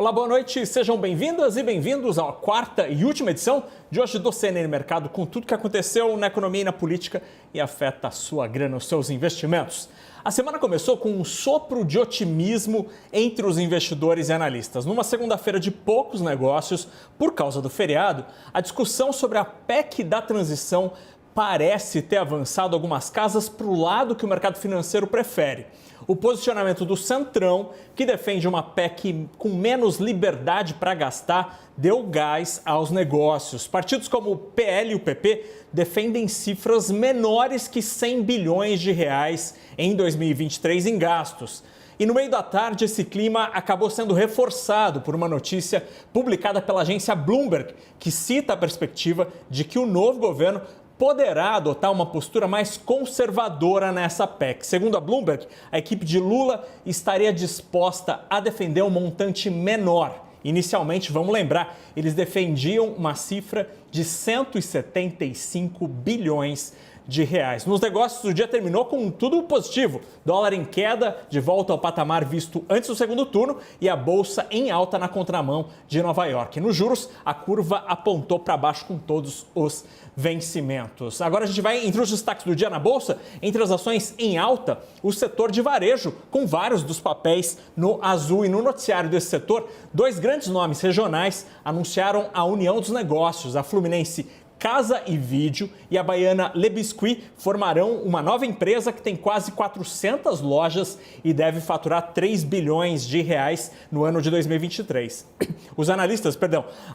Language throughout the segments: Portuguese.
Olá, boa noite, sejam bem-vindas e bem-vindos à quarta e última edição de hoje do CNN Mercado, com tudo que aconteceu na economia e na política e afeta a sua grana, os seus investimentos. A semana começou com um sopro de otimismo entre os investidores e analistas. Numa segunda-feira de poucos negócios, por causa do feriado, a discussão sobre a PEC da transição parece ter avançado algumas casas para o lado que o mercado financeiro prefere. O posicionamento do Centrão, que defende uma PEC com menos liberdade para gastar, deu gás aos negócios. Partidos como o PL e o PP defendem cifras menores que 100 bilhões de reais em 2023 em gastos. E no meio da tarde, esse clima acabou sendo reforçado por uma notícia publicada pela agência Bloomberg, que cita a perspectiva de que o novo governo poderá adotar uma postura mais conservadora nessa PEC. Segundo a Bloomberg, a equipe de Lula estaria disposta a defender um montante menor. Inicialmente, vamos lembrar, eles defendiam uma cifra de 175 bilhões de reais. Nos negócios, o dia terminou com tudo positivo. Dólar em queda, de volta ao patamar visto antes do segundo turno, e a bolsa em alta na contramão de Nova York. Nos juros, a curva apontou para baixo com todos os vencimentos. Agora a gente vai entre os destaques do dia na bolsa, entre as ações em alta, o setor de varejo, com vários dos papéis no azul. E no noticiário desse setor, dois grandes nomes regionais anunciaram a união dos negócios. A fluminense Casa e Vídeo e a baiana Le Biscuit formarão uma nova empresa que tem quase 400 lojas e deve faturar 3 bilhões de reais no ano de 2023. Os analistas,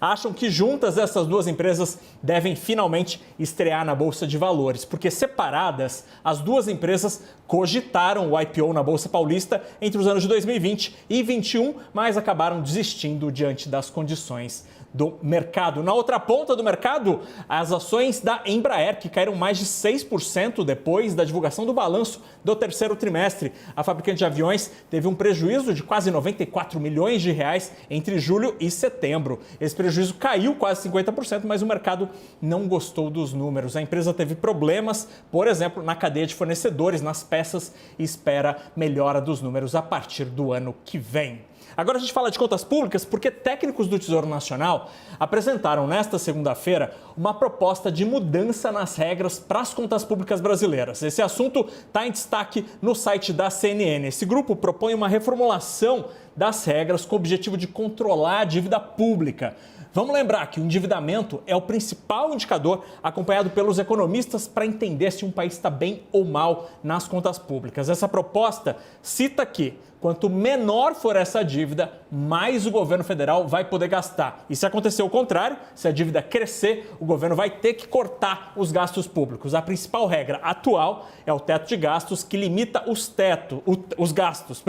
acham que juntas essas duas empresas devem finalmente estrear na Bolsa de Valores, porque separadas, as duas empresas cogitaram o IPO na Bolsa Paulista entre os anos de 2020 e 2021, mas acabaram desistindo diante das condições do mercado. Na outra ponta do mercado, as ações da Embraer, que caíram mais de 6% depois da divulgação do balanço do terceiro trimestre. A fabricante de aviões teve um prejuízo de quase 94 milhões de reais entre julho e setembro. Esse prejuízo caiu quase 50%, mas o mercado não gostou dos números. A empresa teve problemas, por exemplo, na cadeia de fornecedores, nas peças, e espera melhora dos números a partir do ano que vem. Agora a gente fala de contas públicas porque técnicos do Tesouro Nacional apresentaram nesta segunda-feira uma proposta de mudança nas regras para as contas públicas brasileiras. Esse assunto está em destaque no site da CNN. Esse grupo propõe uma reformulação das regras com o objetivo de controlar a dívida pública. Vamos lembrar que o endividamento é o principal indicador acompanhado pelos economistas para entender se um país está bem ou mal nas contas públicas. Essa proposta cita que quanto menor for essa dívida, mais o governo federal vai poder gastar. E se acontecer o contrário, se a dívida crescer, o governo vai ter que cortar os gastos públicos. A principal regra atual é o teto de gastos, que limita os gastos,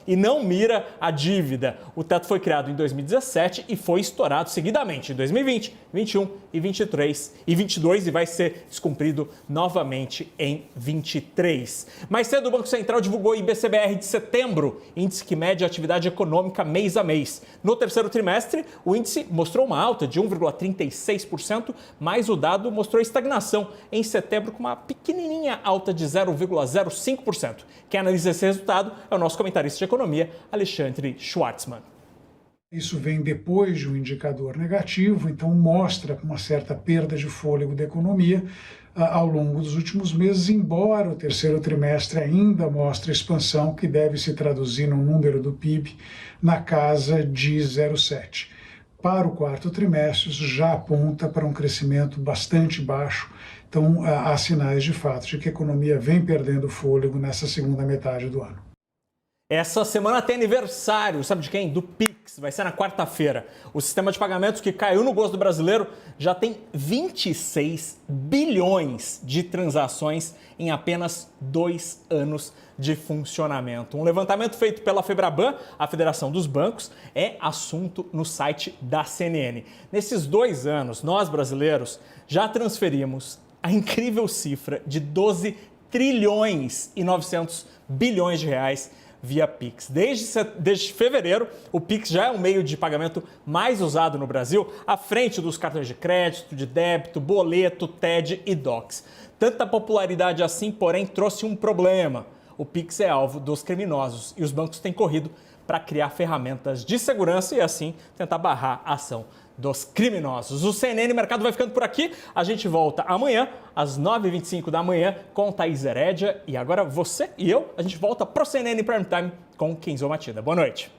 e não mira a dívida. O teto foi criado em 2017 e foi estourado seguidamente em 2020, 2021 e 2023 e 2022 e vai ser descumprido novamente em 2023. Mais cedo, o Banco Central divulgou o IBCBR de setembro, índice que mede a atividade econômica mês a mês. No terceiro trimestre, o índice mostrou uma alta de 1,36%, mas o dado mostrou estagnação em setembro com uma pequenininha alta de 0,05%. Quem analisa esse resultado é o nosso comentarista de economia, Alexandre Schwartzman. Isso vem depois de um indicador negativo, então mostra uma certa perda de fôlego da economia ao longo dos últimos meses, embora o terceiro trimestre ainda mostre expansão, que deve se traduzir no número do PIB na casa de 0,7. Para o quarto trimestre, isso já aponta para um crescimento bastante baixo, então há sinais de fato de que a economia vem perdendo fôlego nessa segunda metade do ano. Essa semana tem aniversário, sabe de quem? Do Pix, vai ser na quarta-feira. O sistema de pagamentos que caiu no gosto do brasileiro já tem 26 bilhões de transações em apenas 2 anos de funcionamento. Um levantamento feito pela Febraban, a Federação dos Bancos, é assunto no site da CNN. Nesses 2 anos, nós brasileiros já transferimos a incrível cifra de 12 trilhões e 900 bilhões de reais via Pix. Desde fevereiro, o Pix já é o meio de pagamento mais usado no Brasil, à frente dos cartões de crédito, de débito, boleto, TED e DOCS. Tanta popularidade assim, porém, trouxe um problema. O Pix é alvo dos criminosos e os bancos têm corrido para criar ferramentas de segurança e assim tentar barrar a ação dos criminosos. O CNN Mercado vai ficando por aqui. A gente volta amanhã, às 9h25 da manhã, com Thaís Herédia. E agora você e eu, a gente volta pro CNN Prime Time com Kenzo Matida. Boa noite.